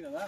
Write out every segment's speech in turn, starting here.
కదా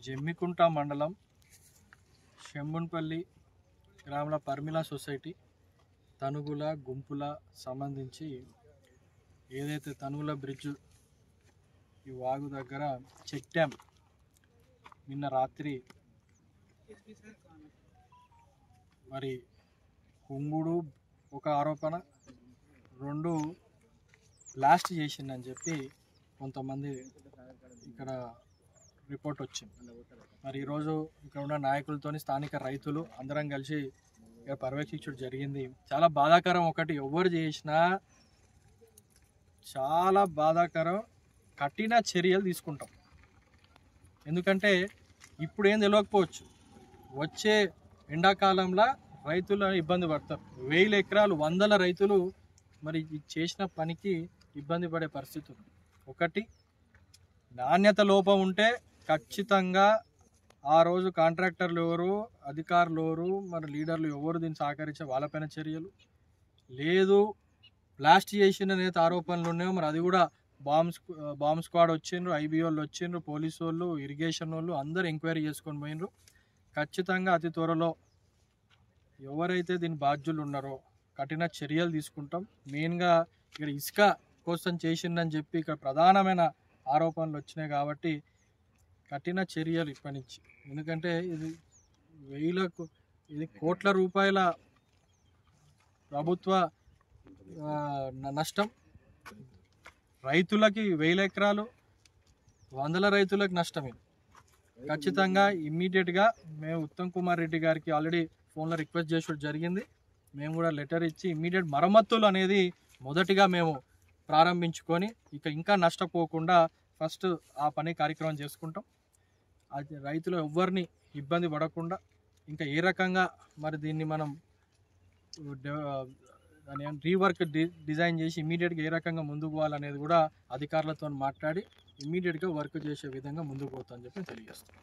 జమ్మికుంట మండలం శంభున్పల్లి గ్రామాల పర్మిళ సొసైటీ తనుగుల గుంపుల సంబంధించి ఏదైతే తనుగుల బ్రిడ్జ్ ఈ వాగు దగ్గర చెక్ డ్యామ్ నిన్న రాత్రి మరి కుంగుడు ఒక ఆరోపణ, 2 బ్లాస్ట్ చేసిందని చెప్పి కొంతమంది ఇక్కడ రిపోర్ట్ వచ్చింది. మరి ఈరోజు ఇక్కడ ఉన్న నాయకులతో స్థానిక రైతులు అందరం కలిసి ఇక్కడ పర్యవేక్షించడం జరిగింది. చాలా బాధాకరం. ఒకటి ఎవరు చేసినా చాలా బాధాకరం. కఠిన చర్యలు తీసుకుంటాం. ఎందుకంటే ఇప్పుడు ఏం తెలియకపోవచ్చు, వచ్చే ఎండాకాలంలో రైతులు ఇబ్బంది పడతారు. 1000 ఎకరాలు 100 రైతులు మరి చేసిన పనికి ఇబ్బంది పడే పరిస్థితి ఉంది. ఒకటి నాణ్యత లోపం ఉంటే ఖచ్చితంగా ఆ రోజు కాంట్రాక్టర్లు ఎవరు, అధికారులు ఎవరు, మరి లీడర్లు ఎవరు దీన్ని సహకరించే వాళ్ళపైన చర్యలు లేదు. బ్లాస్ట్ చేసిన నేత ఆరోపణలు ఉన్నాయో మరి అది కూడా బాంబ్ స్క్వాడ్ వచ్చిండ్రు, ఐబీ వాళ్ళు వచ్చిండ్రు, పోలీసు వాళ్ళు, ఇరిగేషన్ వాళ్ళు అందరూ ఎంక్వైరీ చేసుకొని పోయినరు. ఖచ్చితంగా అతి త్వరలో ఎవరైతే దీని బాధ్యులు ఉన్నారో కఠిన చర్యలు తీసుకుంటాం. మెయిన్గా ఇక్కడ ఇసుక కోసం చేసిందని చెప్పి ఇక్కడ ప్రధానమైన ఆరోపణలు వచ్చినాయి కాబట్టి కఠిన చర్యలు ఇప్పటి నుంచి. ఎందుకంటే ఇది కోట్ల రూపాయల ప్రభుత్వ నష్టం. రైతులకి 1000 ఎకరాలు 100 రైతులకు నష్టం. ఇది ఖచ్చితంగా ఇమ్మీడియట్గా మేము ఉత్తమ్ కుమార్ రెడ్డి గారికి ఆల్రెడీ ఫోన్లో రిక్వెస్ట్ చేసడం జరిగింది. మేము కూడా లెటర్ ఇచ్చి ఇమ్మీడియట్ మరమ్మతులు అనేది మొదటిగా మేము ప్రారంభించుకొని ఇంకా నష్టపోకుండా ఫస్ట్ ఆ పని కార్యక్రమం చేసుకుంటాం. అది రైతులు ఎవ్వరిని ఇబ్బంది పడకుండా ఇంకా ఏ రకంగా మరి దీన్ని మనం రీవర్క్ డిజైన్ చేసి ఇమ్మీడియట్గా ఏ రకంగా ముందుకు పోవాలనేది కూడా అధికారులతో మాట్లాడి ఇమ్మీడియట్గా వర్క్ చేసే విధంగా ముందుకు పోతామని చెప్పి తెలియజేస్తాం.